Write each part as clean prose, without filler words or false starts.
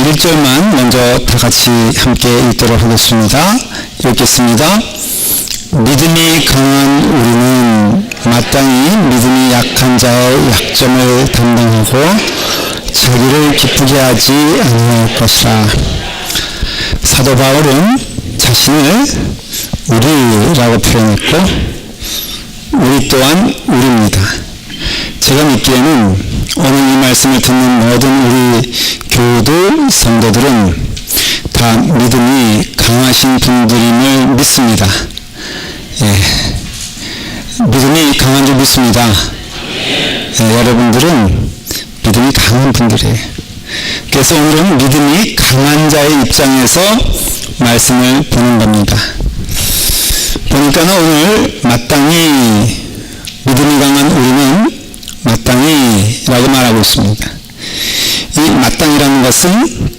1절만 먼저 다 같이 함께 읽도록 하겠습니다. 읽겠습니다. 믿음이 강한 우리는 마땅히 믿음이 약한 자의 약점을 담당하고 자기를 기쁘게 하지 않을 것이라. 사도 바울은 자신을 우리라고 표현했고 우리 또한 우리입니다. 제가 믿기에는 오늘 이 말씀을 듣는 모든 우리 교우들, 성도들은 다 믿음이 강하신 분들임을 믿습니다. 믿음이 강한 줄 믿습니다. 여러분들은 믿음이 강한 분들이에요. 그래서 오늘은 믿음이 강한 자의 입장에서 말씀을 보는 겁니다. 보니까 오늘 마땅히 믿음이 강한 우리는 마땅히 라고 말하고 있습니다. 이 마땅이라는 것은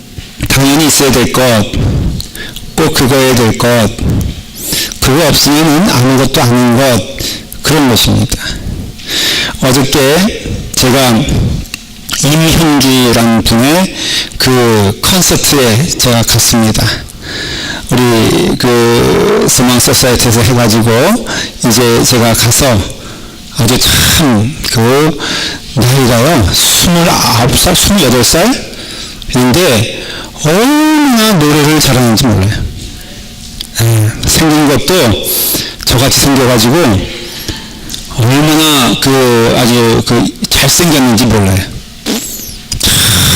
당연히 있어야 될 것, 꼭 그거야 될 것, 그거 없으면 아무것도 아닌 것, 그런 것입니다. 어저께 제가 임형주라는 분의 그 콘서트에 제가 갔습니다. 우리 그 스망 소사이티에서 해가지고 이제 제가 가서 아주 참 그 나이가요 29살, 28살인데 얼마나 노래를 잘하는지 몰라요. 생긴 것도 저같이 생겨가지고 얼마나 그 아주 그 잘생겼는지 몰라요.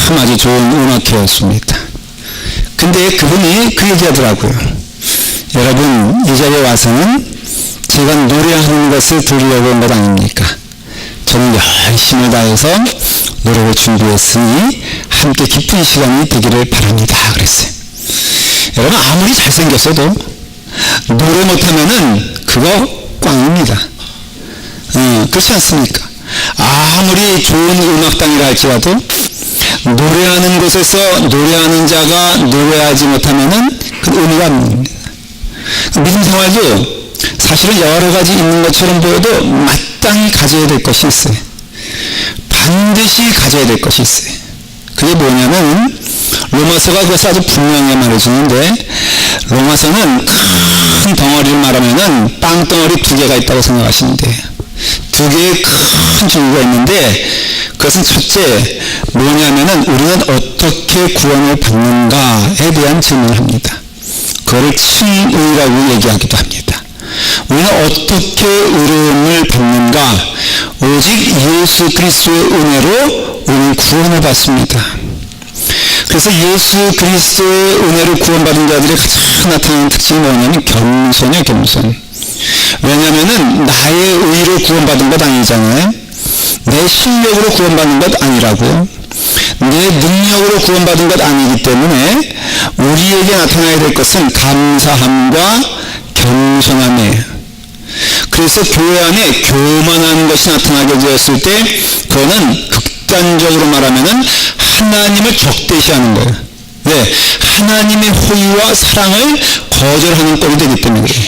참 아주 좋은 음악회였습니다. 근데 그분이 그 얘기하더라고요. 여러분, 이 자리에 와서는 제가 노래하는 것을 들으려고 온 것 아닙니까? 저는 열심히 다해서 노래를 준비했으니 함께 기쁜 시간이 되기를 바랍니다. 그랬어요. 여러분, 아무리 잘생겼어도 노래 못하면은 그거 꽝입니다. 그렇지 않습니까? 아무리 좋은 음악당이라 할지라도 노래하는 곳에서 노래하는 자가 노래하지 못하면은 그 의미가 없습니다. 믿음 생활도 사실은 여러 가지 있는 것처럼 보여도 마땅히 가져야 될 것이 있어요. 반드시 가져야 될 것이 있어요. 그게 뭐냐면 로마서가 그것을 아주 분명히 말해주는데 로마서는 큰 덩어리를 말하면은 빵덩어리 2개가 있다고 생각하시면 돼요. 2개의 큰 줄기가 있는데 그것은 첫째 뭐냐면은 우리는 어떻게 구원을 받는가에 대한 질문을 합니다. 그거를 칭의라고 얘기하기도 합니다. 우리는 어떻게 의로움을 받는가? 오직 예수 그리스도의 은혜로 우리는 구원을 받습니다. 그래서 예수 그리스도의 은혜로 구원받은 자들의 가장 나타나는 특징이 뭐냐면 겸손이에요, 겸손. 왜냐면은 나의 의로 구원받은 것 아니잖아요. 내 실력으로 구원받는 것 아니라고. 내 능력으로 구원받은 것 아니기 때문에 우리에게 나타나야 될 것은 감사함과 겸손함이에요. 그래서 교회 안에 교만한 것이 나타나게 되었을 때 그거는 극단적으로 말하면은 하나님을 적대시하는 거예요. 네, 하나님의 호의와 사랑을 거절하는 꼴이 되기 때문에 그래요.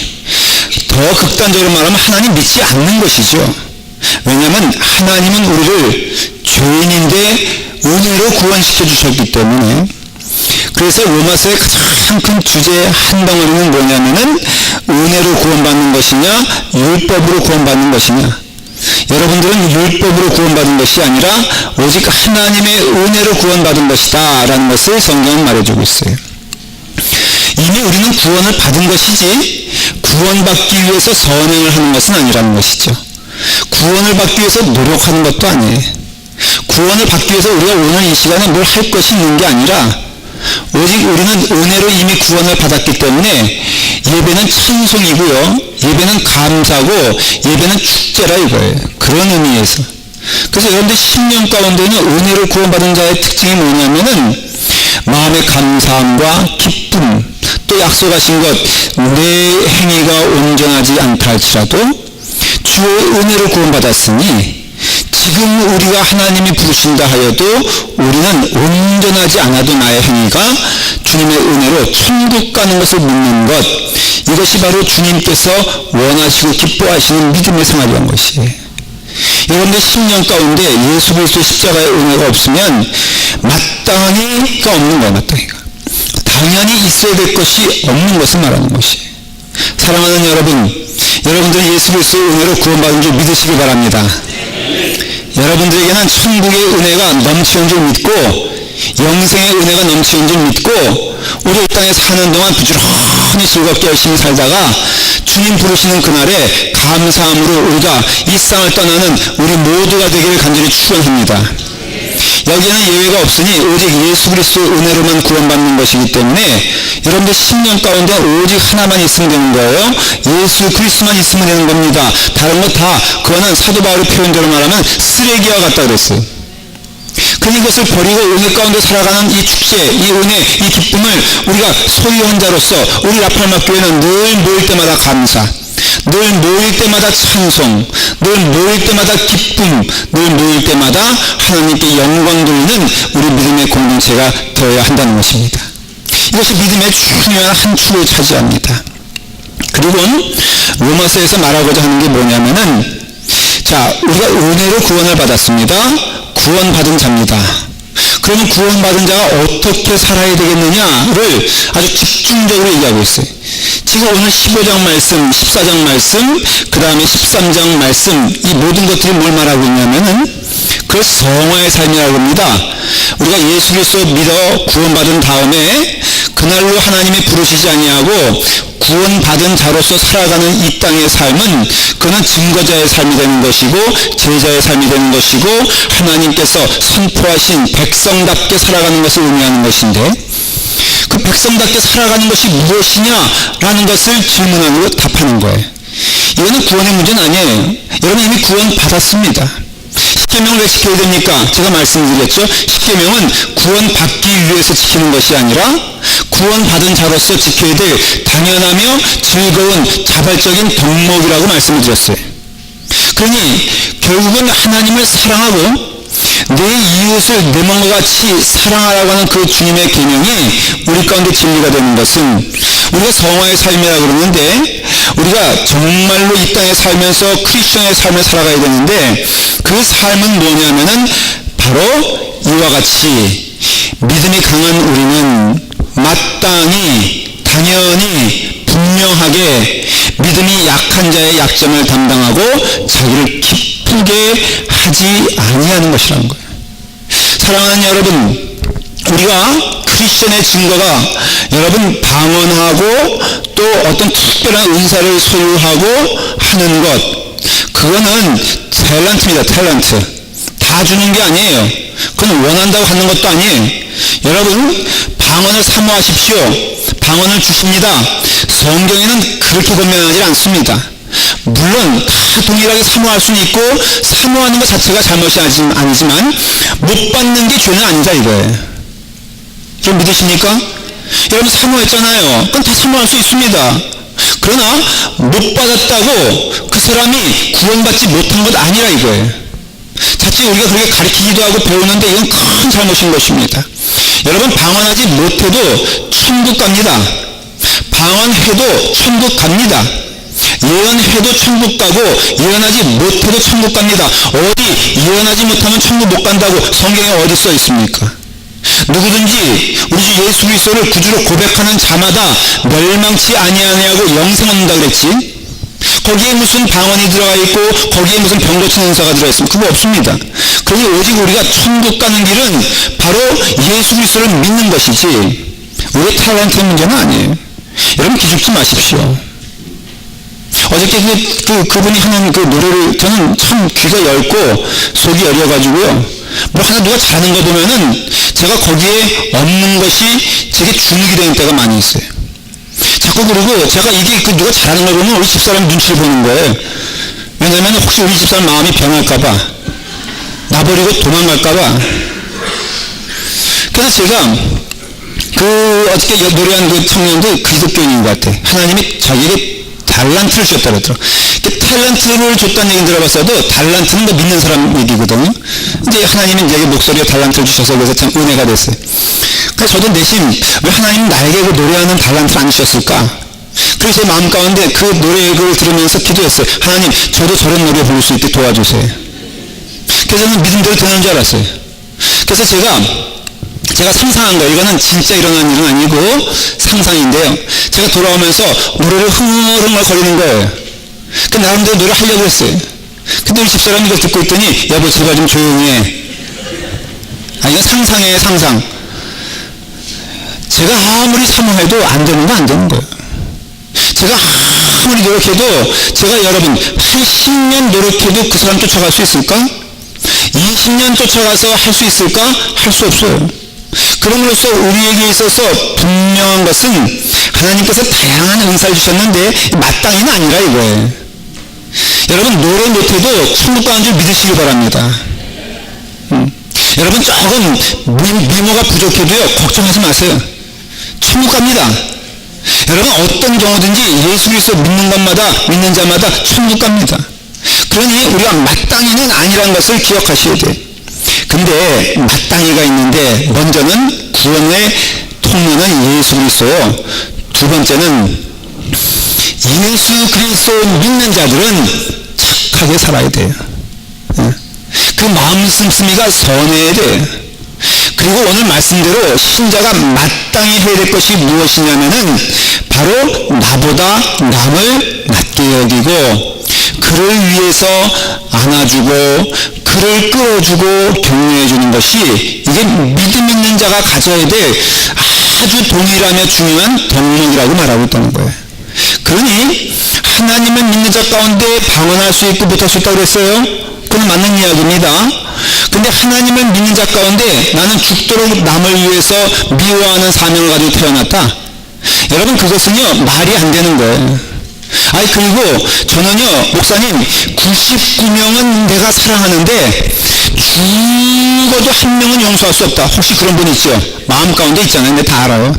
더 극단적으로 말하면 하나님 믿지 않는 것이죠. 왜냐하면 하나님은 우리를 죄인인데 은혜로 구원시켜 주셨기 때문에. 그래서 로마서의 가장 큰 주제 한 덩어리는 뭐냐면은 은혜로 구원받는 것이냐 율법으로 구원받는 것이냐. 여러분들은 율법으로 구원받은 것이 아니라 오직 하나님의 은혜로 구원받은 것이다 라는 것을 성경은 말해주고 있어요. 이미 우리는 구원을 받은 것이지 구원받기 위해서 선행을 하는 것은 아니라는 것이죠. 구원을 받기 위해서 노력하는 것도 아니에요. 구원을 받기 위해서 우리가 오늘 이 시간에 뭘 할 것이 있는 게 아니라 오직 우리는 은혜로 이미 구원을 받았기 때문에 예배는 찬송이고요. 예배는 감사고 예배는 축제라 이거예요. 그런 의미에서. 그래서 여러분들 10년 가운데는 은혜로 구원받은 자의 특징이 뭐냐면은 마음의 감사함과 기쁨, 또 약속하신 것, 내 행위가 온전하지 않다 할지라도 주의 은혜로 구원받았으니 지금 우리가 하나님이 부르신다 하여도 우리는 온전하지 않아도 나의 행위가 주님의 은혜로 천국 가는 것을 믿는 것, 이것이 바로 주님께서 원하시고 기뻐하시는 믿음의 생활이란 것이에요. 여러분들 10년 가운데 예수 그리스도 십자가의 은혜가 없으면 마땅히 것이가 없는 거야, 마땅히가. 당연히 있어야 될 것이 없는 것을 말하는 것이. 사랑하는 여러분, 여러분들은 예수 그리스도의 은혜로 구원받은 줄 믿으시기 바랍니다. 여러분들에게는 천국의 은혜가 넘치는 줄 믿고 영생의 은혜가 넘치는 줄 믿고 우리 이 땅에 사는 동안 부지런히 즐겁게 열심히 살다가 주님 부르시는 그날에 감사함으로 우리가 이 땅을 떠나는 우리 모두가 되기를 간절히 축원합니다. 여기에는 예외가 없으니 오직 예수 그리스도의 은혜로만 구원받는 것이기 때문에 여러분들 심령 가운데 오직 하나만 있으면 되는 거예요. 예수 그리스도만 있으면 되는 겁니다. 다른 거 다 그거는 사도 바울의 표현대로 말하면 쓰레기와 같다 그랬어요. 그러니 이것을 버리고 은혜 가운데 살아가는 이 축제, 이 은혜, 이 기쁨을 우리가 소유한 자로서 우리 라팔마교회는 늘 모일 때마다 감사, 늘 모일 때마다 찬송, 늘 모일 때마다 기쁨, 늘 모일 때마다 하나님께 영광 돌리는 우리 믿음의 공동체가 되어야 한다는 것입니다. 이것이 믿음의 중요한 한 축을 차지합니다. 그리고 로마서에서 말하고자 하는 게 뭐냐면은, 자, 우리가 은혜로 구원을 받았습니다. 구원받은 자입니다. 그러면 구원받은 자가 어떻게 살아야 되겠느냐를 아주 집중적으로 얘기하고 있어요. 지금 오늘 15장 말씀, 14장 말씀, 그 다음에 13장 말씀, 이 모든 것들이 뭘 말하고 있냐면은 그 성화의 삶이라고 합니다. 우리가 예수 그리스도 믿어 구원받은 다음에 그날로 하나님이 부르시지 아니하고 구원받은 자로서 살아가는 이 땅의 삶은 그는 증거자의 삶이 되는 것이고 제자의 삶이 되는 것이고 하나님께서 선포하신 백성답게 살아가는 것을 의미하는 것인데, 그 백성답게 살아가는 것이 무엇이냐라는 것을 질문하고 답하는 거예요. 이거는 구원의 문제는 아니에요. 여러분 이미 구원 받았습니다. 십계명을 왜 지켜야 됩니까? 제가 말씀드렸죠. 십계명은 구원받기 위해서 지키는 것이 아니라 구원받은 자로서 지켜야 될 당연하며 즐거운 자발적인 덕목이라고 말씀을 드렸어요. 그러니 결국은 하나님을 사랑하고 내 이웃을 내 몸과 같이 사랑하라고 하는 그 주님의 계명이 우리 가운데 진리가 되는 것은 우리가 성화의 삶이라고 그러는데, 우리가 정말로 이 땅에 살면서 크리스천의 삶을 살아가야 되는데 그 삶은 뭐냐면은 바로 이와 같이 믿음이 강한 우리는 마땅히 당연히 분명하게 믿음이 약한 자의 약점을 담당하고 자기를 기쁘게 하지 아니하는 것이라는 거예요. 사랑하는 여러분, 우리가 크리스천의 증거가 여러분 방언하고 또 어떤 특별한 은사를 소유하고 하는 것, 그거는 탤런트입니다. 탤런트. 다 주는 게 아니에요. 그건 원한다고 하는 것도 아니에요. 여러분 방언을 사모하십시오. 방언을 주십니다. 성경에는 그렇게 권면하지 않습니다. 물론 다 동일하게 사모할 수는 있고 사모하는 것 자체가 잘못이 아니지만 못 받는 게 죄는 아니다 이거예요. 좀 믿으십니까? 여러분 사모했잖아요. 그건 다 사모할 수 있습니다. 그러나 못 받았다고 그 사람이 구원받지 못한 것 아니라 이거예요. 자칫 우리가 그렇게 가르치기도 하고 배우는데 이건 큰 잘못인 것입니다. 여러분 방언하지 못해도 천국 갑니다. 방언해도 천국 갑니다. 예언해도 천국 가고 예언하지 못해도 천국 갑니다. 어디 예언하지 못하면 천국 못 간다고 성경에 어디 써 있습니까? 누구든지 우리 주 예수 그리스도를 구주로 고백하는 자마다 멸망치 아니하냐고 영생 얻는다 그랬지. 거기에 무슨 방언이 들어가 있고 거기에 무슨 병 고치는 은사가 들어가 있습니까? 그거 없습니다. 그러니 오직 우리가 천국 가는 길은 바로 예수 그리스도를 믿는 것이지 우리의 탤런트의 문제는 아니에요. 여러분 기죽지 마십시오. 어저께 그분이 하는 그 노래를 저는 참 귀가 얇고 속이 여려가지고요. 뭐 하나 누가 잘하는 거 보면은 제가 거기에 없는 것이 제게 주눅이 되는 때가 많이 있어요. 자꾸 그러고 제가 이게 누가 잘하는 걸 보면 우리 집사람 눈치를 보는 거예요. 왜냐면 혹시 우리 집사람 마음이 변할까봐, 나버리고 도망갈까봐. 그래서 제가 어저께 노래한 그 청년도 기독교인인 것 같아. 하나님이 자기에게 달란트를 주셨다 그러더라고. 탤런트를 줬다는 얘기 들어봤어도 달란트는 뭐 믿는 사람 얘기거든요. 이제 하나님이 내게 목소리에 달란트를 주셔서 그래서 참 은혜가 됐어요. 그래서 저도 내심 왜 하나님 나에게 그 노래하는 달란트를 안 주셨을까? 그래서 제 마음 가운데 그 노래를 들으면서 기도했어요. 하나님 저도 저런 노래 부를 수 있게 도와주세요. 그래서 저는 믿음대로 되는 줄 알았어요. 그래서 제가 제가 상상한 거예요. 이거는 진짜 일어난 일은 아니고 상상인데요. 제가 돌아오면서 노래를 흥얼흥얼 거리는 거예요. 그 나름대로 노래 하려고 했어요. 근데 우리 집사람이 이걸 듣고 있더니 여보 제발 좀 조용히 해. 이건 상상이에요, 상상. 제가 아무리 사모해도 안 되는 거 안 되는 거예요. 제가 아무리 노력해도 제가 여러분 80년 노력해도 그 사람 쫓아갈 수 있을까? 20년 쫓아가서 할 수 있을까? 할 수 없어요. 그럼으로써 우리에게 있어서 분명한 것은 하나님께서 다양한 은사를 주셨는데 마땅히는 아니라 이거예요. 여러분 노래 못해도 천국 가는 줄 믿으시기 바랍니다. 여러분 조금 미모가 부족해도요 걱정하지 마세요. 천국 갑니다. 여러분 어떤 경우든지 예수 그리스도 믿는 자마다 천국 갑니다. 그러니 우리가 마땅히는 아니라는 것을 기억하셔야 돼요. 근데 마땅히가 있는데 먼저는 구원의 통로는 예수 그리스도요. 두 번째는 예수 그리스도 믿는 자들은 착하게 살아야 돼요. 그 마음 씀씀이가 선해야 돼요. 그리고 오늘 말씀대로 신자가 마땅히 해야 될 것이 무엇이냐면은 바로 나보다 남을 낮게 여기고 그를 위해서 안아주고 그를 끌어주고 격려해 주는 것이 이게 믿음 있는 자가 가져야 될 아주 동일하며 중요한 덕목이라고 말하고 있다는 거예요. 그러니 하나님을 믿는 자 가운데 방언할 수 있고 못할 수 있다고 그랬어요. 그건 맞는 이야기입니다. 근데 하나님을 믿는 자 가운데 나는 죽도록 남을 위해서 미워하는 사명을 가지고 태어났다. 여러분 그것은요 말이 안 되는 거예요. 그리고 저는요 목사님 99명은 내가 사랑하는데 죽어도 한 명은 용서할 수 없다. 혹시 그런 분 있죠? 마음 가운데 있잖아요. 근데 다 알아요.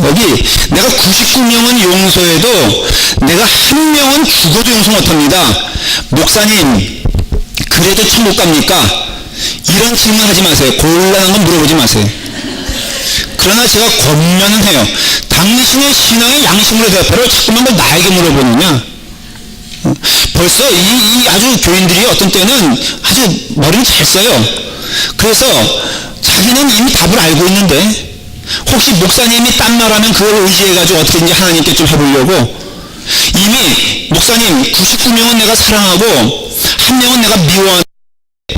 여기 내가 99명은 용서해도 내가 한 명은 죽어도 용서 못합니다. 목사님 그래도 천국 갑니까? 이런 질문 하지 마세요. 곤란한 건 물어보지 마세요. 그러나 제가 권면은 해요. 당신의 신앙의 양심으로 대답하라고 자꾸만 걸 나에게 물어보느냐? 벌써 이 아주 교인들이 어떤 때는 아주 머리를 잘 써요. 그래서 자기는 이미 답을 알고 있는데 혹시 목사님이 딴 말하면 그걸 의지해가지고 어떻게든지 하나님께 좀 해보려고 이미 목사님 99명은 내가 사랑하고 한 명은 내가 미워하는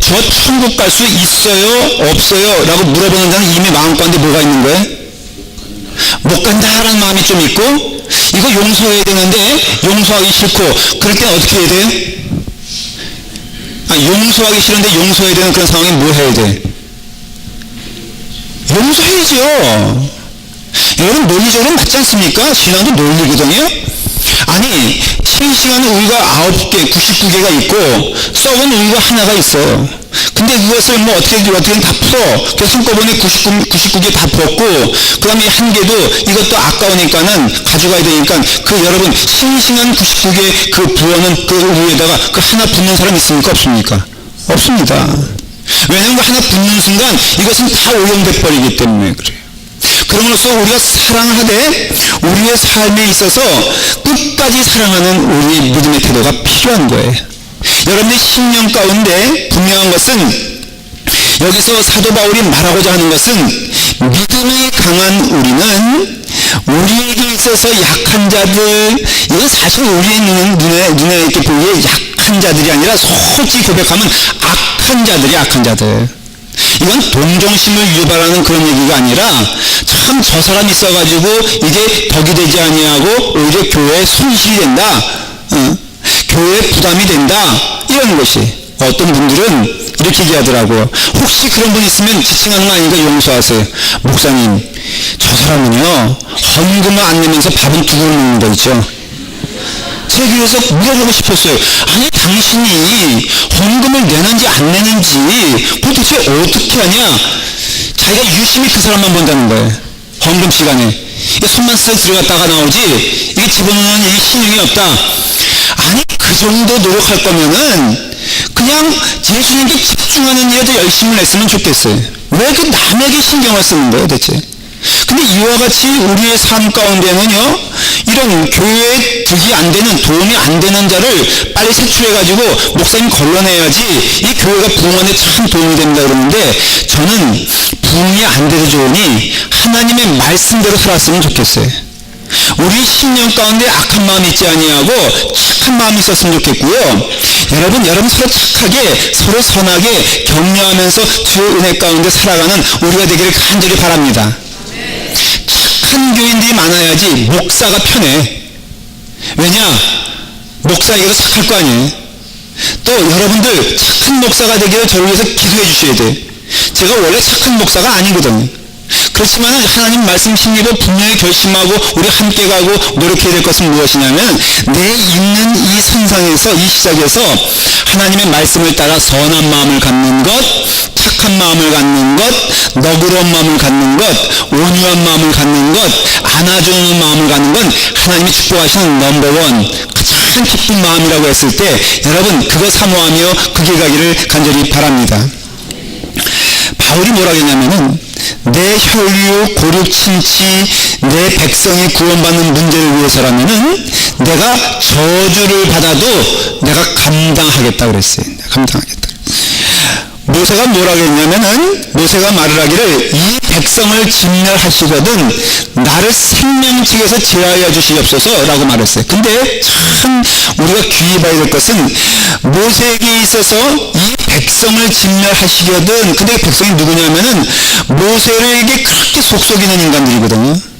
저 천국 갈 수 있어요? 없어요? 라고 물어보는 자는 이미 마음 가운데 뭐가 있는 거예요? 못 간다라는 마음이 좀 있고 이거 용서해야 되는데 용서하기 싫고 그럴 때는 어떻게 해야 돼요? 용서하기 싫은데 용서해야 되는 그런 상황에 뭐 해야 돼? 용서해야죠. 여러분 논리적으로 맞지 않습니까? 신앙도 논리거든요. 아니 실시간 우유가 9개 99개가 있고 썩은 우유가 하나가 있어. 근데 그것을 뭐 어떻게든 다 풀어. 그래서 한꺼번에 99개 다 풀었고 그 다음에 한 개도 이것도 아까우니까는 가져가야 되니까 그 여러분 싱싱한 99개 그 부어는 그 우유에다가 그 하나 붓는 사람 있습니까? 없습니까? 없습니다. 왜냐하면 그 하나 붓는 순간 이것은 다 오염돼 버리기 때문에 그래요. 그럼으로써 우리가 사랑하되 우리의 삶에 있어서 끝까지 사랑하는 우리의 믿음의 태도가 필요한 거예요. 여러분의 신념 가운데 분명한 것은 여기서 사도 바울이 말하고자 하는 것은 믿음이 강한 우리는 우리에게 있어서 약한 자들 이건 사실 우리의 눈에 이렇게 보기에 약한 자들이 아니라 솔직히 고백하면 악한 자들이 악한 자들. 이건 동정심을 유발하는 그런 얘기가 아니라 참 저 사람 있어가지고 이게 덕이 되지 아니하고 오히려 교회에 손실이 된다. 교회에 부담이 된다. 이런 것이 어떤 분들은 이렇게 얘기하더라고요. 혹시 그런 분 있으면 지칭하는 거 아니니까 용서하세요. 목사님 저 사람은요 헌금을 안 내면서 밥은 두 그릇 먹는 거 있죠. 제 귀에서 물어보고 싶었어요. 아니 당신이 헌금을 내는지 안 내는지 도대체 어떻게 하냐. 자기가 유심히 그 사람만 본다는 거예요. 헌금 시간에 이게 손만 쓱 들어갔다가 나오지 이게 집어넣는 일이 신용이 없다. 아니 그 정도 노력할 거면은 그냥 예수님께 집중하는 일에 더 열심을 냈으면 좋겠어요. 왜 그 남에게 신경을 쓰는 거예요 대체? 근데 이와 같이 우리의 삶 가운데는요 이런 교회에 득이 안 되는 도움이 안 되는 자를 빨리 색출해가지고 목사님 걸러내야지 이 교회가 부흥하는데 참 도움이 됩니다 그러는데 저는 부흥이 안 돼도 좋으니 하나님의 말씀대로 살았으면 좋겠어요. 우리 심령 가운데 악한 마음이 있지 아니하고 착한 마음이 있었으면 좋겠고요. 여러분 서로 착하게 서로 선하게 격려하면서 주의 은혜 가운데 살아가는 우리가 되기를 간절히 바랍니다. 착한 교인들이 많아야지 목사가 편해. 왜냐? 목사에게도 착할 거 아니에요. 또 여러분들 착한 목사가 되기를 저를 위해서 기도해 주셔야 돼요. 제가 원래 착한 목사가 아니거든요. 그렇지만 하나님 말씀 힘입어 분명히 결심하고 우리 함께 가고 노력해야 될 것은 무엇이냐면 내 있는 이 선상에서 이 시작에서 하나님의 말씀을 따라 선한 마음을 갖는 것, 착한 마음을 갖는 것, 너그러운 마음을 갖는 것, 온유한 마음을 갖는 것, 안아주는 마음을 갖는 건 하나님이 축복하시는 넘버원 가장 기쁜 마음이라고 했을 때 여러분 그거 사모하며 그 길 가기를 간절히 바랍니다. 바울이 뭐라 했냐면은 내 혈육, 고륙, 친치, 내 백성이 구원받는 문제를 위해서라면은 내가 저주를 받아도 내가 감당하겠다 그랬어요. 감당하겠다. 모세가 뭐라 했냐면은 모세가 말을 하기를 이 백성을 진멸하시거든 나를 생명책에서 제하여 주시옵소서 라고 말했어요. 근데 참 우리가 귀히 봐야 될 것은 모세에게 있어서 이 백성을 진멸하시거든 근데 백성이 누구냐면은 모세에게 그렇게 속속이는 인간들이거든요.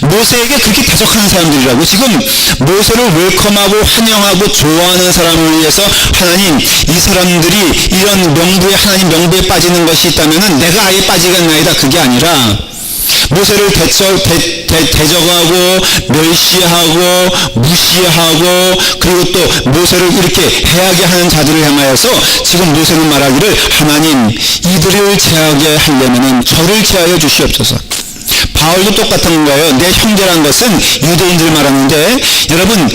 모세에게 그렇게 대적하는 사람들이라고. 지금 모세를 웰컴하고 환영하고 좋아하는 사람을 위해서 하나님 이 사람들이 이런 명부에 하나님 명부에 빠지는 것이 있다면은 내가 아예 빠지겠나이다 그게 아니라 모세를 대적하고 멸시하고 무시하고 그리고 또 모세를 이렇게 해하게 하는 자들을 향하여서 지금 모세는 말하기를 하나님 이들을 제하게 하려면은 저를 제하여 주시옵소서. 바울도 똑같은 거예요. 내 형제란 것은 유대인들을 말하는데 여러분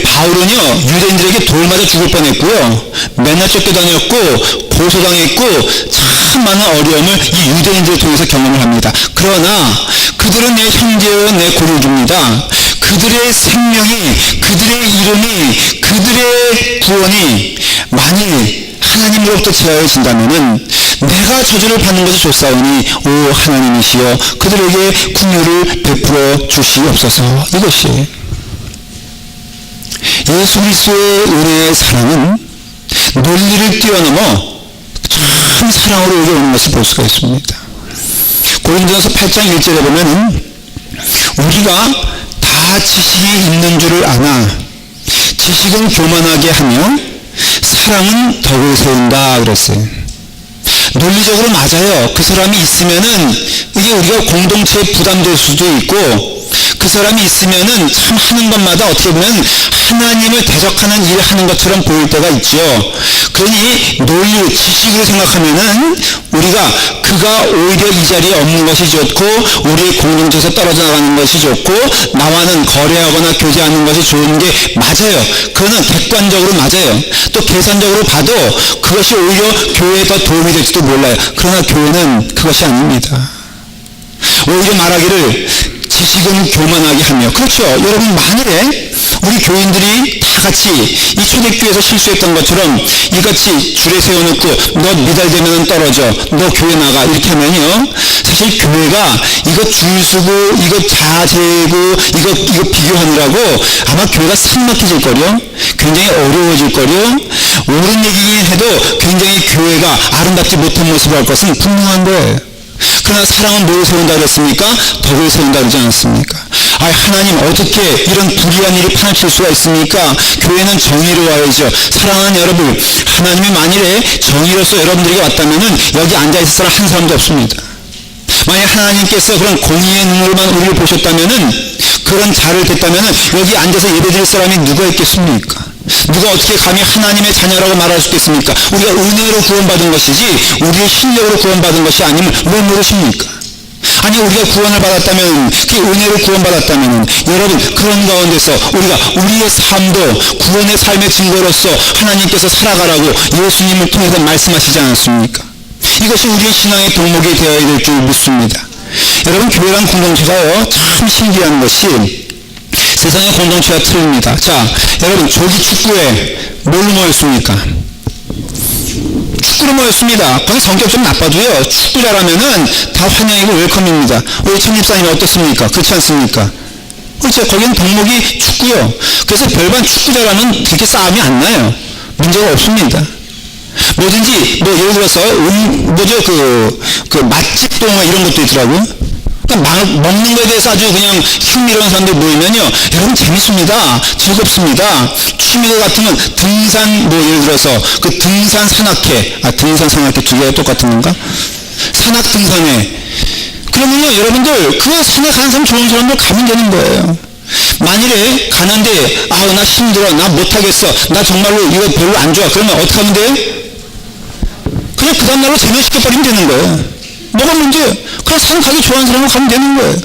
바울은요 유대인들에게 돌 맞아 죽을 뻔했고요. 맨날 쫓겨다녔고 고소당했고 참 많은 어려움을 이 유대인들을 통해서 경험을 합니다. 그러나 그들은 내 형제요 내 고륙입니다. 그들의 생명이 그들의 이름이 그들의 구원이 만일 하나님으로부터 제하여진다면은 내가 저주를 받는 것이 좋사오니 오 하나님이시여 그들에게 긍휼을 베풀어 주시옵소서. 이것이 예수 그리스도의 은혜의 사랑은 논리를 뛰어넘어 참 사랑으로 이렇게 오는 것을 볼 수가 있습니다. 고린도전서 8장 1절에 보면 우리가 다 지식이 있는 줄을 아나 지식은 교만하게 하며 사랑은 덕을 세운다 그랬어요. 논리적으로 맞아요. 그 사람이 있으면은 이게 우리가 공동체에 부담될 수도 있고 그 사람이 있으면은 참 하는 것마다 어떻게 보면 하나님을 대적하는 일을 하는 것처럼 보일 때가 있죠. 그러니 논리, 지식으로 생각하면은 우리가 그가 오히려 이 자리에 없는 것이 좋고 우리의 공동체에서 떨어져 나가는 것이 좋고 나와는 거래하거나 교제하는 것이 좋은 게 맞아요. 그거는 객관적으로 맞아요. 또 계산적으로 봐도 그것이 오히려 교회에 더 도움이 될지도 몰라요. 그러나 교회는 그것이 아닙니다. 오히려 말하기를 지식은 교만하게 하며 그렇죠. 여러분 만일에 우리 교인들이 다 같이 이 초대교회에서 실수했던 것처럼 이같이 줄에 세워놓고 너 미달되면 떨어져 너 교회 나가 이렇게 하면요 사실 교회가 이거 줄 서고 이거 자제고 이거 비교하느라고 아마 교회가 삭막해질걸요. 굉장히 어려워질걸요. 옳은 얘기긴 해도 굉장히 교회가 아름답지 못한 모습을 할 것은 분명한데 그러나 사랑은 뭘 세운다 그랬습니까? 덕을 세운다 그러지 않았습니까? 하나님 어떻게 이런 불의한 일이 파헤칠 수가 있습니까? 교회는 정의로 와야죠. 사랑하는 여러분 하나님이 만일에 정의로서 여러분들에게 왔다면은 여기 앉아있을 사람 한 사람도 없습니다. 만약 하나님께서 그런 공의의 눈으로만 우리를 보셨다면은 그런 자를 댔다면은 여기 앉아서 예배드릴 사람이 누가 있겠습니까? 누가 어떻게 감히 하나님의 자녀라고 말할 수 있겠습니까? 우리가 은혜로 구원받은 것이지 우리의 실력으로 구원받은 것이 아니면 왜 모르십니까? 아니 우리가 구원을 받았다면 그 은혜로 구원받았다면 여러분 그런 가운데서 우리가 우리의 삶도 구원의 삶의 증거로서 하나님께서 살아가라고 예수님을 통해서 말씀하시지 않았습니까? 이것이 우리의 신앙의 덕목이 되어야 될 줄 믿습니다. 여러분 교회란 공동체가요 참 신기한 것이 세상의 공동체와 틀립니다. 자, 여러분 조기 축구에 뭘로 모였습니까? 축구로 모였습니다. 거기 성격 좀 나빠도요, 축구 잘하면은 다 환영이고 웰컴입니다. 우리 천집사님이 어떻습니까? 그렇지 않습니까? 그렇죠. 거기는 덕목이 축구요. 그래서 별반 축구 잘하면 그렇게 싸움이 안 나요. 문제가 없습니다. 뭐든지, 뭐, 예를 들어서, 맛집 동호 이런 것도 있더라고요. 그러니까 먹는 거에 대해서 아주 그냥 흥미로운 사람들 모이면요, 여러분 재밌습니다. 즐겁습니다. 취미가 같으면 등산, 뭐, 예를 들어서, 그 등산 산악회, 등산 산악회 두 개가 똑같은 건가? 산악 등산회. 그러면요, 여러분들, 그 산에 가는 사람 좋은 사람들 가면 되는 거예요. 만일에 가는데, 나 힘들어, 나 못하겠어, 나 정말로 이거 별로 안 좋아. 그러면 어떻게 하면 돼요? 그냥 그 다음날로 제명시켜버리면 되는 거예요. 뭐가 문제예요? 그냥 산 가기 좋아하는 사람은 가면 되는 거예요.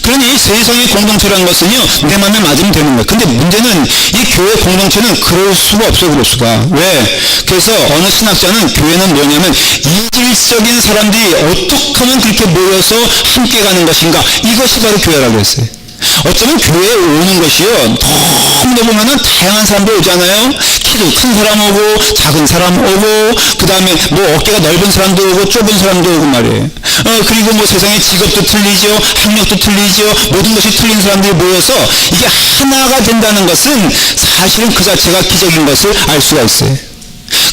그러니 세상의 공동체라는 것은요, 내 맘에 맞으면 되는 거예요. 근데 문제는 이 교회 공동체는 그럴 수가 없어요, 그럴 수가. 왜? 그래서 어느 신학자는 교회는 뭐냐면 이질적인 사람들이 어떻게 하면 그렇게 모여서 함께 가는 것인가, 이것이 바로 교회라고 했어요. 어쩌면 교회에 오는 것이요, 너무 보면은 다양한 사람들 오잖아요. 키도 큰 사람 오고, 작은 사람 오고, 그 다음에 뭐 어깨가 넓은 사람도 오고, 좁은 사람도 오고 말이에요. 그리고 뭐 세상에 직업도 틀리죠, 학력도 틀리죠, 모든 것이 틀린 사람들이 모여서 이게 하나가 된다는 것은 사실은 그 자체가 기적인 것을 알 수가 있어요.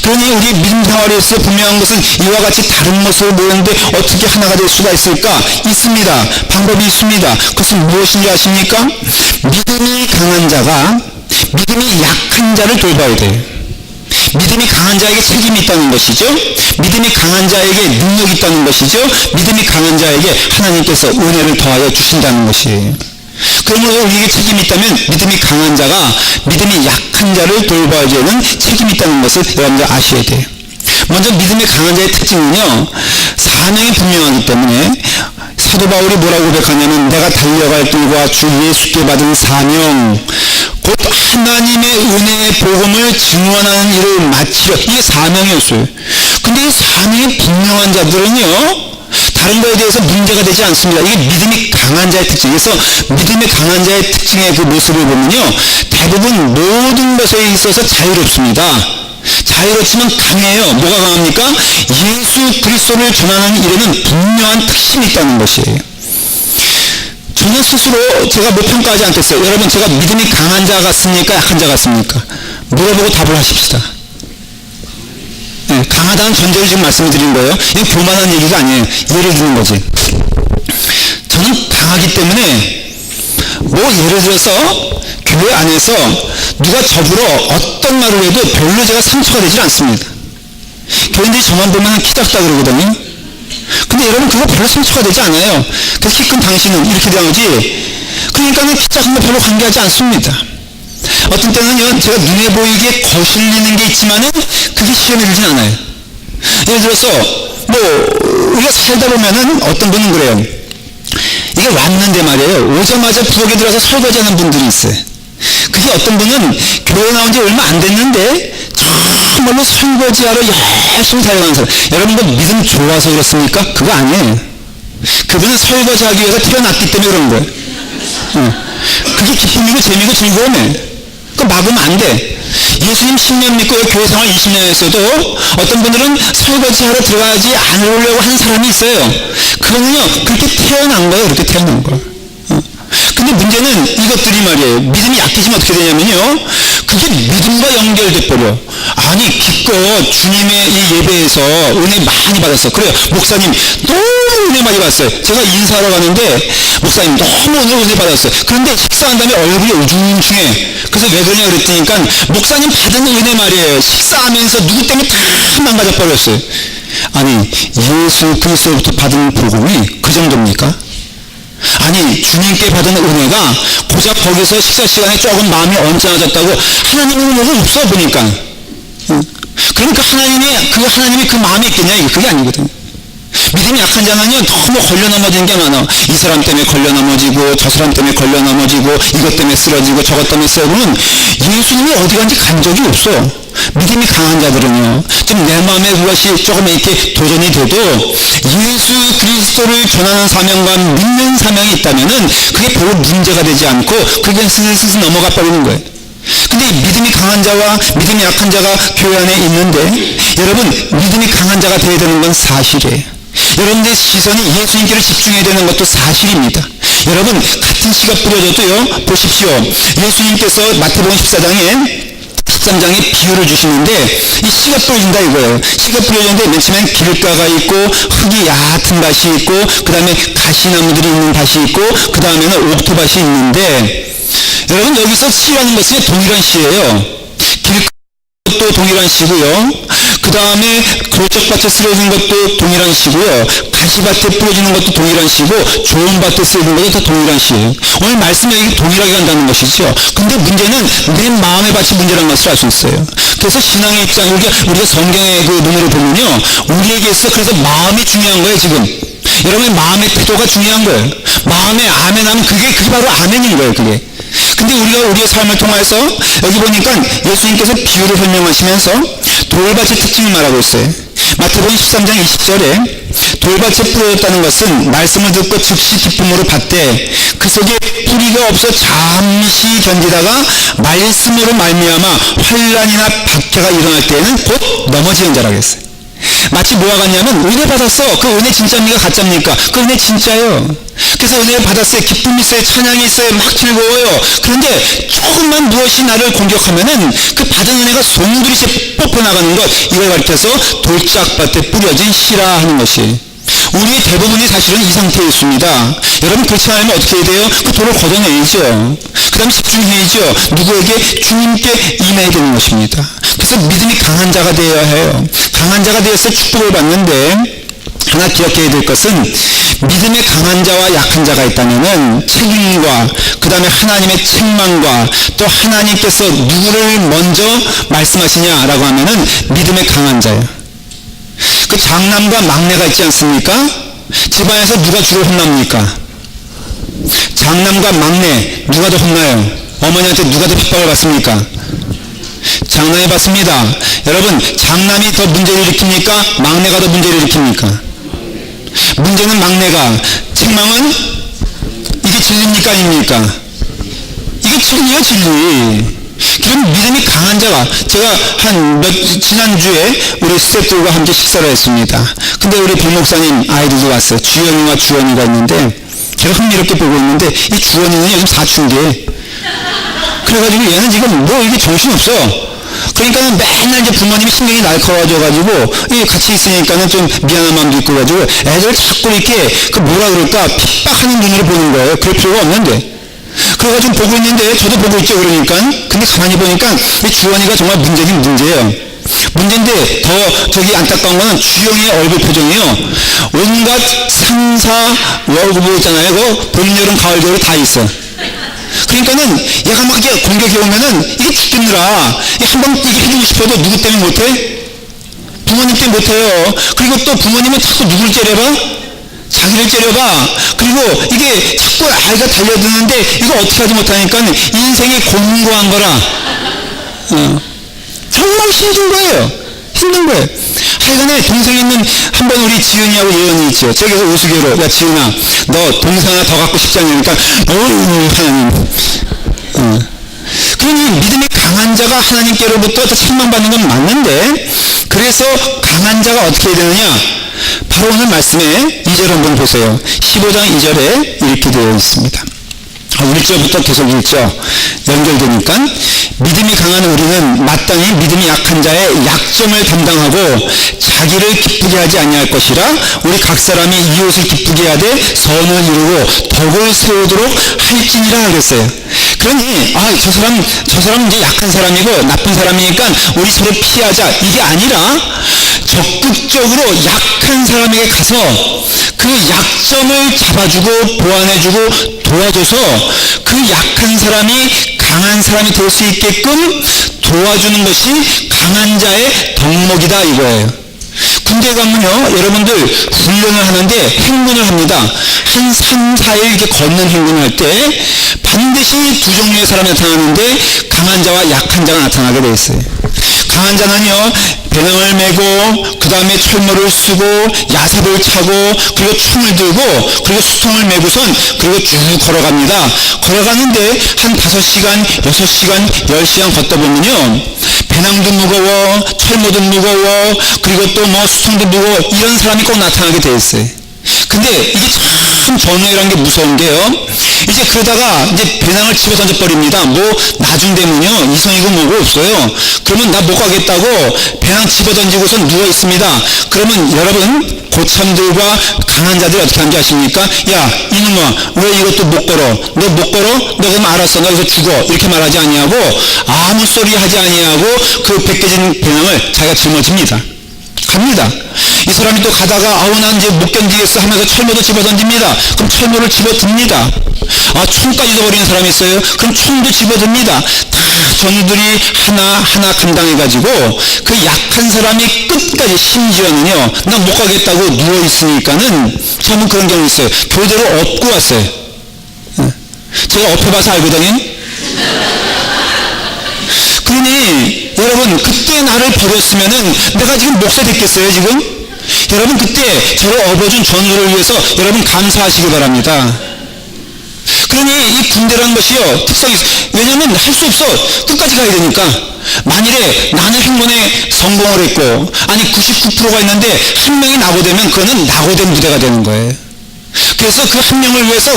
그러니 우리 믿음 생활에서 분명한 것은 이와 같이 다른 모습을 모였는데 어떻게 하나가 될 수가 있을까? 있습니다. 방법이 있습니다. 그것은 무엇인지 아십니까? 믿음이 강한 자가 믿음이 약한 자를 돌봐야 돼요. 믿음이 강한 자에게 책임이 있다는 것이죠. 믿음이 강한 자에게 능력이 있다는 것이죠. 믿음이 강한 자에게 하나님께서 은혜를 더하여 주신다는 것이에요. 그러므로 우리에게 책임이 있다면 믿음이 강한 자가 믿음이 약한 자를 돌봐야 되는 책임이 있다는 것을 여러분들 아셔야 돼요. 먼저 믿음이 강한 자의 특징은요, 사명이 분명하기 때문에 사도 바울이 뭐라고 고백하냐면, 내가 달려갈 길과 주 예수께 받은 사명, 곧 하나님의 은혜의 복음을 증언하는 일을 마치려, 이게 사명이었어요. 근데 이 사명이 분명한 자들은요, 다른 거에 대해서 문제가 되지 않습니다. 이게 믿음이 강한 자의 특징에서, 믿음이 강한 자의 특징의 그 모습을 보면요, 대부분 모든 것에 있어서 자유롭습니다. 자유롭지만 강해요. 뭐가 강합니까? 예수 그리스도를 전하는 일에는 분명한 특심이 있다는 것이에요. 저는 스스로 제가 뭐 평가하지 않겠어요. 여러분, 제가 믿음이 강한 자 같습니까? 약한 자 같습니까? 물어보고 답을 하십시다. 네, 강하다는 전제를 지금 말씀드린 거예요. 이게 교만한 얘기가 아니에요. 예를 드는 거지. 저는 강하기 때문에 뭐 예를 들어서 교회 안에서 누가 저보러 어떤 말을 해도 별로 제가 상처가 되질 않습니다. 교인들이 저만 보면 키 작다 그러거든요. 근데 여러분, 그거 별로 상처가 되지 않아요. 그래서 키 큰 당신은 이렇게 되어야지. 그러니까는 키 작은 거 별로 관계하지 않습니다. 어떤 때는요, 제가 눈에 보이게 거슬리는 게 있지만은 그게 시험에 들진 않아요. 예를 들어서 뭐 우리가 살다 보면은 어떤 분은 그래요. 이게 왔는데 말이에요, 오자마자 부엌에 들어서 설거지하는 분들이 있어요. 그게 어떤 분은 교회 나온 지 얼마 안 됐는데 정말로 설거지하러 열심히 달려가는 사람. 여러분들 믿음 좋아서 그렇습니까? 그거 아니에요. 그분은 설거지하기 위해서 태어났기 때문에 그런 거예요. 그게 기쁨이고 재미고 즐거움이에요. 그거 막으면 안 돼. 예수님 10년 믿고 교회 생활 20년 했어도 어떤 분들은 설거지하러 들어가지 않으려고 하는 사람이 있어요. 그거는요, 그렇게 태어난 거예요. 그렇게 태어난 거예요. 근데 문제는 이것들이 말이에요, 믿음이 약해지면 어떻게 되냐면요, 그게 믿음과 연결돼 버려. 아니, 기껏 주님의 이 예배에서 은혜 많이 받았어. 그래요, 목사님 너무 은혜 많이 받았어요. 제가 인사하러 가는데 목사님 너무 은혜 받았어요. 그런데 식사한 다음에 얼굴이 우중충해. 그래서 왜 그러냐 그랬더니까, 목사님 받은 은혜 말이에요, 식사하면서 누구 때문에 다 망가져 버렸어요. 아니, 예수 그리스도로부터 받은 복음이 그 정도입니까? 아니, 주님께 받은 은혜가 고작 거기서 식사 시간에 조금 마음이 언짢아졌다고 하나님의 은혜가 없어 보니까. 그러니까 하나님이 그 마음이 있겠냐? 그게 아니거든요. 믿음이 약한 자는요, 너무 걸려 넘어지는 게 많아. 이 사람 때문에 걸려 넘어지고, 저 사람 때문에 걸려 넘어지고, 이것 때문에 쓰러지고, 저것 때문에 쓰러지면 예수님이 어디 간지 간 적이 없어. 믿음이 강한 자들은요, 좀 내 마음에 그것이 조금 이렇게 도전이 돼도 예수 그리스도를 전하는 사명과 믿는 사명이 있다면은 그게 별로 문제가 되지 않고 그게 슬슬 넘어가 버리는 거예요. 근데 믿음이 강한 자와 믿음이 약한 자가 교회 안에 있는데, 여러분, 믿음이 강한 자가 되어야 되는 건 사실이에요. 여러분들의 시선이 예수님께로 집중해야 되는 것도 사실입니다. 여러분, 같은 씨가 뿌려져도요, 보십시오. 예수님께서 마태복음 13장에 비유를 주시는데, 이 씨가 뿌려진다 이거예요. 씨가 뿌려졌는데 맨 처음엔 길가가 있고 흙이 얕은 밭이 있고 그 다음에 가시나무들이 있는 밭이 있고 그 다음에는 옥토밭이 있는데, 여러분, 여기서 씨라는 것은 동일한 씨예요. 길가도 동일한 씨고요, 그 다음에 골적밭에 쓰러진 것도 동일한 씨고요, 가시밭에 뿌려지는 것도 동일한 씨고, 좋은 밭에 쓰여진 것도 다 동일한 씨예요. 오늘 말씀이 여기 동일하게 간다는 것이죠. 근데 문제는 내 마음의 밭이 문제라는 것을 알 수 있어요. 그래서 신앙의 입장, 우리가 성경의 그 눈으로 보면요, 우리에게 있어 그래서 마음이 중요한 거예요. 지금 여러분의 마음의 태도가 중요한 거예요. 마음에 아멘하면 그게 바로 아멘인 거예요. 그게. 근데 우리가 우리의 삶을 통해서 여기 보니까 예수님께서 비유를 설명하시면서 돌밭의 특징을 말하고 있어요. 마태복음 13장 20절에 돌밭에 뿌려졌다는 것은 말씀을 듣고 즉시 기쁨으로 받되 그 속에 뿌리가 없어 잠시 견디다가 말씀으로 말미암아 환난이나 박해가 일어날 때에는 곧 넘어지는 자라고 했어요. 마치 뭐와 같냐면, 은혜 받았어. 그 은혜 진짜입니까 가짜입니까? 그 은혜 진짜예요. 그래서 은혜를 받았어요. 기쁨이 있어요. 찬양이 있어요. 막 즐거워요. 그런데 조금만 무엇이 나를 공격하면은 그 받은 은혜가 송두리째 뽑혀나가는 것, 이걸 가르쳐서 돌짝밭에 뿌려진 씨라 하는 것이, 우리의 대부분이 사실은 이 상태에 있습니다. 여러분, 그렇지 않으면 어떻게 해야 돼요? 그 돌을 걷어내야죠. 그 다음에 집중해야죠. 누구에게? 주님께 임해야 되는 것입니다. 그래서 믿음이 강한 자가 되어야 해요. 강한 자가 되어서 축복을 받는데, 하나 기억해야 될 것은, 믿음의 강한 자와 약한 자가 있다면은 책임과 그 다음에 하나님의 책망과 또 하나님께서 누구를 먼저 말씀하시냐라고 하면은 믿음의 강한 자예요. 그 장남과 막내가 있지 않습니까? 집안에서 누가 주로 혼납니까? 장남과 막내, 누가 더 혼나요? 어머니한테 누가 더 핍박을 받습니까? 장남이 받습니다. 여러분, 장남이 더 문제를 일으킵니까? 막내가 더 문제를 일으킵니까? 문제는 막내가, 책망은 이게 진리입니까 아닙니까? 이게 진리예요, 진리. 그럼 믿음이 강한 자가, 제가 지난주에 우리 스태프들과 함께 식사를 했습니다. 근데 우리 박 목사님 아이들도 왔어요. 주연이와 주원이가 있는데, 제가 흥미롭게 보고 있는데, 이 주원이는 요즘 사춘기에, 그래가지고 얘는 지금 뭐 이게 정신없어. 그러니까 맨날 이제 부모님이 신경이 날카로워져가지고 같이 있으니까는 좀 미안한 마음도 있고 가지고 애들 자꾸 이렇게 그 뭐라 그럴까 핍박하는 눈으로 보는 거예요. 그럴 필요가 없는데. 그래가지고 보고 있는데, 저도 보고 있죠. 그러니까. 근데 가만히 보니까 이 주원이가 정말 문제긴 문제예요. 문제인데 더 저기 안타까운 거는 주영이의 얼굴 표정이요. 온갖 상사 월급 있잖아요. 그 봄, 여름, 가을, 겨울 다 있어. 그러니까는 얘가 막 이렇게 공격해 오면은 이게 죽겠느라 한번 이게 해주고 싶어도 누구 때문에 못해? 부모님 때문에 못해요. 그리고 또 부모님은 자꾸 누굴 째려봐? 자기를 째려봐. 그리고 이게 자꾸 아이가 달려드는데 이거 어떻게 하지 못하니까 인생이 공고한 거라. 정말 힘든 거예요. 힘든 거예요. 하여간에 동생이 있는, 한번 우리 지은이하고 예언이 있죠. 저기서 우스개로, 야 지은아, 너 동생 하나 더 갖고 싶지 않으니까 하나님. 그러니 믿음이 강한 자가 하나님께로부터 책망받는 건 맞는데, 그래서 강한 자가 어떻게 해야 되느냐? 바로 오늘 말씀에 2절 한번 보세요. 15장 2절에 이렇게 되어 있습니다. 1절부터 계속 읽죠. 연결되니까. 믿음이 강한 우리는 마땅히 믿음이 약한 자의 약점을 담당하고 자기를 기쁘게 하지 아니할 것이라, 우리 각 사람이 이웃을 기쁘게 하되 선을 이루고 덕을 세우도록 할지니라 하겠어요. 그러니 저 사람 이제 약한 사람이고 나쁜 사람이니까 우리 서로 피하자, 이게 아니라 적극적으로 약한 사람에게 가서 그 약점을 잡아주고 보완해주고 도와줘서 그 약한 사람이 강한 사람이 될 수 있게끔 도와주는 것이 강한 자의 덕목이다 이거예요. 군대 가면요, 여러분들 훈련을 하는데 행군을 합니다. 한 3, 4일 이렇게 걷는 행군을 할 때 반드시 두 종류의 사람이 나타나는데 강한 자와 약한 자가 나타나게 되어 있어요. 강한 자는요, 배낭을 메고 그 다음에 철모를 쓰고 야삽을 차고 그리고 총을 들고 그리고 수통을 메고선 그리고 쭉 걸어갑니다. 걸어가는데 한 5시간, 6시간, 10시간 걷다 보면요, 배낭도 무거워, 철모도 무거워, 그리고 또 뭐 수송도 무거워, 이런 사람이 꼭 나타나게 돼 있어요. 근데 이게 참 전우회라는 게 무서운 게요. 이제 그러다가 이제 배낭을 집어 던져버립니다. 뭐 나중 되면요, 이성이고 뭐고 없어요. 그러면 나 못 가겠다고 배낭 집어 던지고선 누워 있습니다. 그러면 여러분, 고참들과 강한 자들이 어떻게 하는지 아십니까? 야, 이놈아, 왜 이것도 못 걸어? 너 못 걸어? 너 그럼 알았어, 너 여기서 죽어, 이렇게 말하지 아니하고 아무 소리 하지 아니하고 그 벗겨진 배낭을 자기가 짊어집니다. 갑니다. 이 사람이 또 가다가 아우 난 이제 못 견디겠어 하면서 철모도 집어 던집니다. 그럼 철모를 집어 듭니다. 아, 총까지도 버리는 사람이 있어요. 그럼 총도 집어 듭니다. 다 전우들이 하나하나 감당해가지고 그 약한 사람이 끝까지, 심지어는요, 난 못 가겠다고 누워있으니까는 처음은 그런 경우 있어요. 교대로 업고 왔어요. 제가 업해봐서 알거든요. 그러니 여러분, 그때 나를 버렸으면은 내가 지금 목사 됐겠어요 지금? 여러분, 그때 저를 업어준 전우를 위해서 여러분 감사하시기 바랍니다. 그러니 이 군대라는 것이요, 특성이 있어요. 왜냐면 할 수 없어. 끝까지 가야 되니까. 만일에 나는 한 번에 성공을 했고, 아니 99%가 있는데 한 명이 낙오되면 그거는 낙오된 부대가 되는 거예요. 그래서 그 한 명을 위해서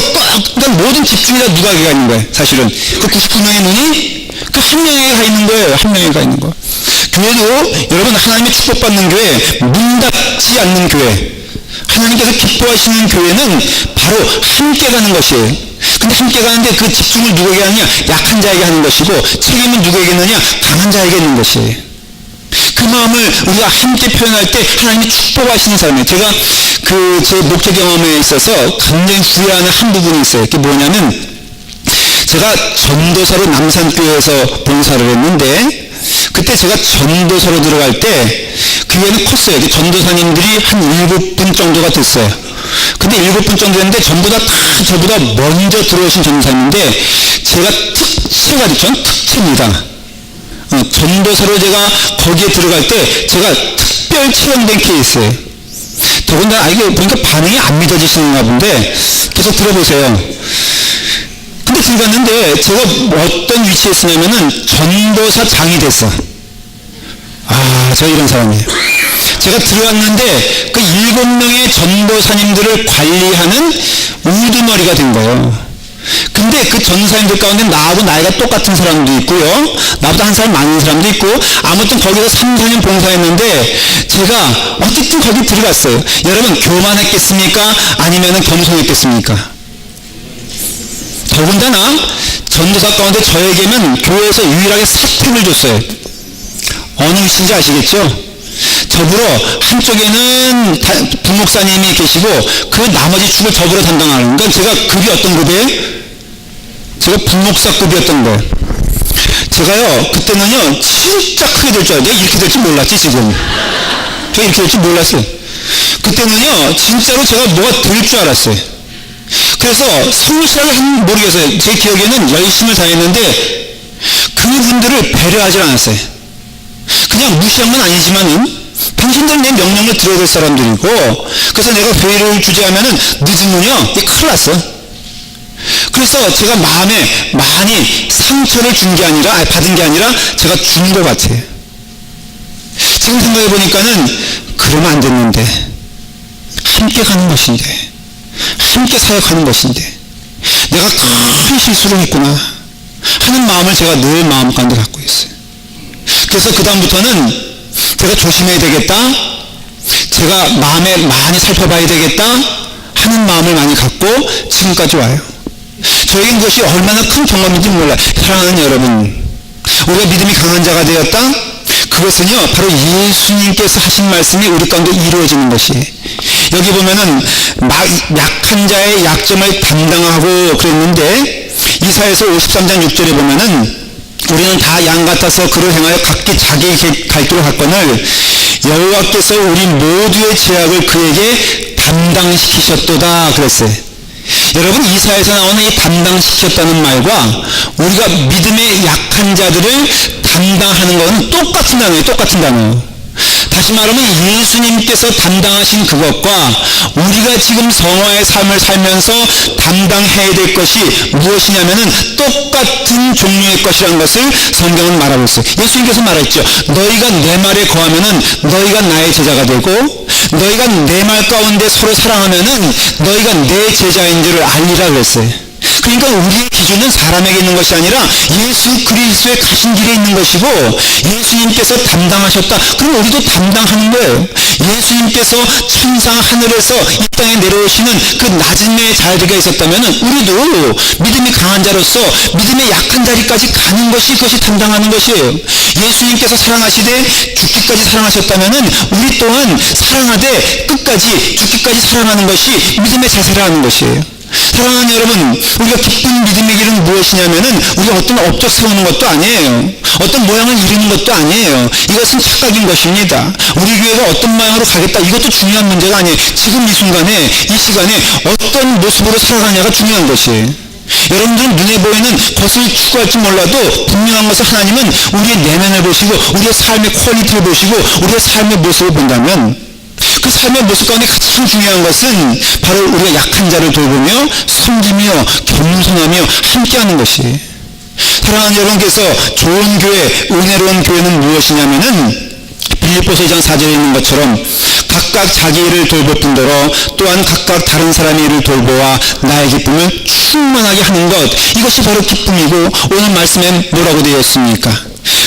그러니까 모든 집중이 다 누구에게 가 있는 거예요. 사실은 그 99명의 눈이 그 한 명에게 가 있는 거예요. 한 명에게 가 있는 거. 교회도 여러분, 하나님의 축복받는 교회, 문 닫지 않는 교회, 하나님께서 기뻐하시는 교회는 바로 함께 가는 것이에요. 근데 함께 가는데 그 집중을 누구에게 하느냐? 약한 자에게 하는 것이고, 책임은 누구에게 있느냐? 강한 자에게 있는 것이에요. 그 마음을 우리가 함께 표현할 때 하나님이 축복하시는 사람이에요. 제가 제 목회 경험에 있어서 굉장히 후회하는 한 부분이 있어요. 그게 뭐냐면, 제가 전도사로 남산교회에서 봉사를 했는데, 그때 제가 전도사로 들어갈 때 교회는 컸어요. 전도사님들이 한 7분 정도가 됐어요. 근데 7분 정도 됐는데 전부 다 저보다 먼저 들어오신 전도사님인데, 제가 특채가 전 특채입니다. 전도사로 제가 거기에 들어갈 때 제가 특별 채용된 케이스예요. 더군다나 이게 보니까 반응이 안 믿어지시는가 본데 계속 들어보세요. 근데 들어갔는데 제가 어떤 위치에 있었냐면은 전도사장이 됐어. 아, 제가 이런 사람이에요. 제가 들어왔는데 그 7명의 전도사님들을 관리하는 우두머리가 된 거예요. 근데 그 전도사님들 가운데 나하고 나이가 똑같은 사람도 있고요, 나보다 한 살 많은 사람도 있고, 아무튼 거기서 3, 4년 봉사했는데 제가 어쨌든 거기 들어갔어요. 여러분, 교만했겠습니까? 아니면 겸손했겠습니까? 더군다나 전도사 가운데 저에게는 교회에서 유일하게 사택을 줬어요. 어느 위치인지 아시겠죠? 저보러 한쪽에는 부목사님이 계시고 그 나머지 축을 저보러 담당하는, 그러니까 제가 급이 어떤 급이에요? 제가 부목사급이었던 거예요. 제가요, 그때는요 진짜 크게 될 줄 알았는데 이렇게 될 줄 몰랐지. 지금 제가 이렇게 될 줄 몰랐어요. 그때는요 진짜로 제가 뭐가 될 줄 알았어요. 그래서 성실하게 모르겠어요. 제 기억에는 열심을 다했는데 그분들을 배려하지 않았어요. 그냥 무시한 건 아니지만은 당신들 내 명령을 들어야 될 사람들이고, 그래서 내가 회의를 주재하면은 늦으면요 이게 큰일 났어. 그래서 제가 마음에 많이 상처를 준 게 아니라, 받은 게 아니라 제가 준 것 같아요. 지금 생각해 보니까는 그러면 안 됐는데, 함께 가는 것인데, 함께 사역하는 것인데 내가 큰 실수를 했구나 하는 마음을 제가 늘 마음 가운데 갖고 있어요. 그래서 그 다음부터는 제가 조심해야 되겠다, 제가 마음에 많이 살펴봐야 되겠다 하는 마음을 많이 갖고 지금까지 와요. 저에겐 그것이 얼마나 큰 경험인지 몰라요. 사랑하는 여러분, 우리가 믿음이 강한 자가 되었다? 그것은요 바로 예수님께서 하신 말씀이 우리 가운데 이루어지는 것이에요. 여기 보면은 약한 자의 약점을 담당하고 그랬는데, 이사야서 53장 6절에 보면은 우리는 다 양 같아서 그를 행하여 각기 자기 갈 길로 갔거늘 여호와께서 우리 모두의 죄악을 그에게 담당시키셨도다 그랬어요. 여러분, 이사야에서 나오는 이 담당시켰다는 말과 우리가 믿음의 약한 자들을 담당하는 것은 똑같은 단어예요. 똑같은 단어. 다시 말하면 예수님께서 담당하신 그것과 우리가 지금 성화의 삶을 살면서 담당해야 될 것이 무엇이냐면은 똑같은 종류의 것이라는 것을 성경은 말하고 있어요. 예수님께서 말했죠. 너희가 내 말에 거하면은 너희가 나의 제자가 되고, 너희가 내 말 가운데 서로 사랑하면은 너희가 내 제자인 줄을 알리라 그랬어요. 그러니까 우리의 기준은 사람에게 있는 것이 아니라 예수 그리스도의 가신 길에 있는 것이고, 예수님께서 담당하셨다. 그럼 우리도 담당하는 거예요. 예수님께서 천상 하늘에서 이 땅에 내려오시는 그 낮음의 자리가 있었다면 우리도 믿음이 강한 자로서 믿음의 약한 자리까지 가는 것이, 그것이 담당하는 것이에요. 예수님께서 사랑하시되 죽기까지 사랑하셨다면 우리 또한 사랑하되 끝까지 죽기까지 사랑하는 것이 믿음의 자세라는 것이에요. 사랑하는 여러분, 우리가 기쁜 믿음의 길은 무엇이냐면은 우리가 어떤 업적 세우는 것도 아니에요. 어떤 모양을 이루는 것도 아니에요. 이것은 착각인 것입니다. 우리 교회가 어떤 모양으로 가겠다, 이것도 중요한 문제가 아니에요. 지금 이 순간에, 이 시간에 어떤 모습으로 살아가냐가 중요한 것이에요. 여러분들은 눈에 보이는 것을 추구할지 몰라도 분명한 것은 하나님은 우리의 내면을 보시고 우리의 삶의 퀄리티를 보시고 우리의 삶의 모습을 본다면, 그 삶의 모습 가운데 가장 중요한 것은 바로 우리가 약한 자를 돌보며 섬기며 겸손하며 함께하는 것이에요. 사랑하는 여러분께서 좋은 교회, 은혜로운 교회는 무엇이냐면은 빌립보서 2장 4절에 있는 것처럼 각각 자기 일을 돌볼 뿐더러 또한 각각 다른 사람의 일을 돌보아 나의 기쁨을 충만하게 하는 것, 이것이 바로 기쁨이고, 오늘 말씀엔 뭐라고 되어 있습니까?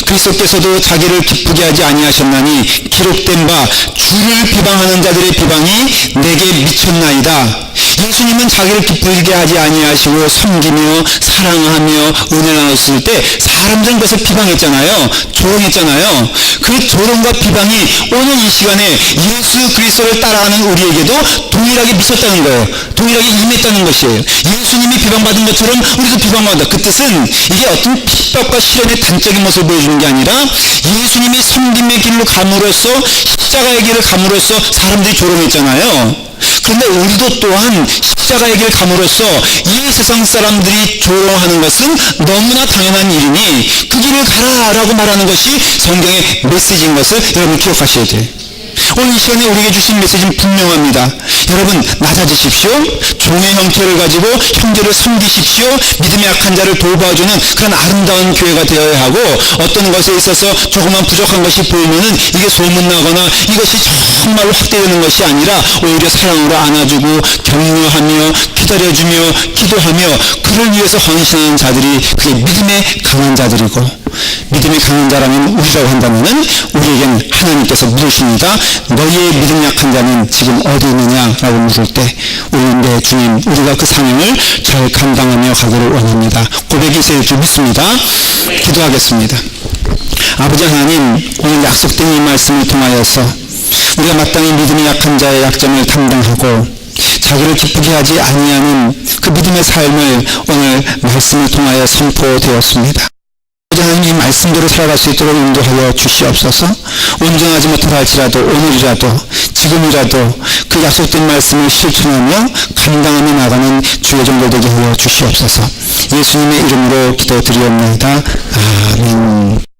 그리스도께서도 자기를 기쁘게 하지 아니하셨나니 기록된 바 주를 비방하는 자들의 비방이 내게 미쳤나이다. 예수님은 자기를 기쁘게 하지 아니하시고 섬기며 사랑하며 은혜 나눴을 때 사람들은 그것을 비방했잖아요. 조롱했잖아요. 그 조롱과 비방이 오늘 이 시간에 예수 그리스도를 따라하는 우리에게도 동일하게 미쳤다는 거예요. 동일하게 임했다는 것이에요. 예수님이 비방받은 것처럼 우리도 비방받는다. 그 뜻은 이게 어떤 핍박과 시련의 단적인 모습을 보여주는 게 아니라 예수님이 섬김의 길로 감으로써, 십자가의 길을 감으로써 사람들이 조롱했잖아요. 그런데 우리도 또한 십자가의 길을 감으로써 이 세상 사람들이 조롱하는 것은 너무나 당연한 일이니 그 길을 가라라고 말하는 것이 성경의 메시지인 것을 여러분 기억하셔야 돼요. 오늘 이 시간에 우리에게 주신 메시지는 분명합니다. 여러분, 낮아지십시오. 종의 형태를 가지고 형제를 섬기십시오. 믿음의 약한 자를 돌봐주는 그런 아름다운 교회가 되어야 하고, 어떤 것에 있어서 조금만 부족한 것이 보이면은 이게 소문나거나 이것이 정말로 확대되는 것이 아니라 오히려 사랑으로 안아주고 격려하며 기다려주며 기도하며 그를 위해서 헌신하는 자들이 그게 믿음의 강한 자들이고, 믿음이 강한 자라면 우리라고 한다면은 우리에겐 하나님께서 물으십니다. 너희의 믿음 약한 자는 지금 어디 있느냐라고 물을 때 우리는 내 주님, 우리가 그 사명을 잘 감당하며 가기를 원합니다. 고백이 있을 줄 믿습니다. 기도하겠습니다. 아버지 하나님, 오늘 약속된 이 말씀을 통하여서 우리가 마땅히 믿음이 약한 자의 약점을 담당하고 자기를 기쁘게 하지 아니하는 그 믿음의 삶을 오늘 말씀을 통하여 선포되었습니다. 하나님, 이 말씀대로 살아갈 수 있도록 인도하여 주시옵소서. 온전하지 못하다 할지라도 오늘이라도 지금이라도 그 약속된 말씀을 실천하며 감당하며 나가는 주의 종들 되게 하여 주시옵소서. 예수님의 이름으로 기도드리옵나이다. 아멘.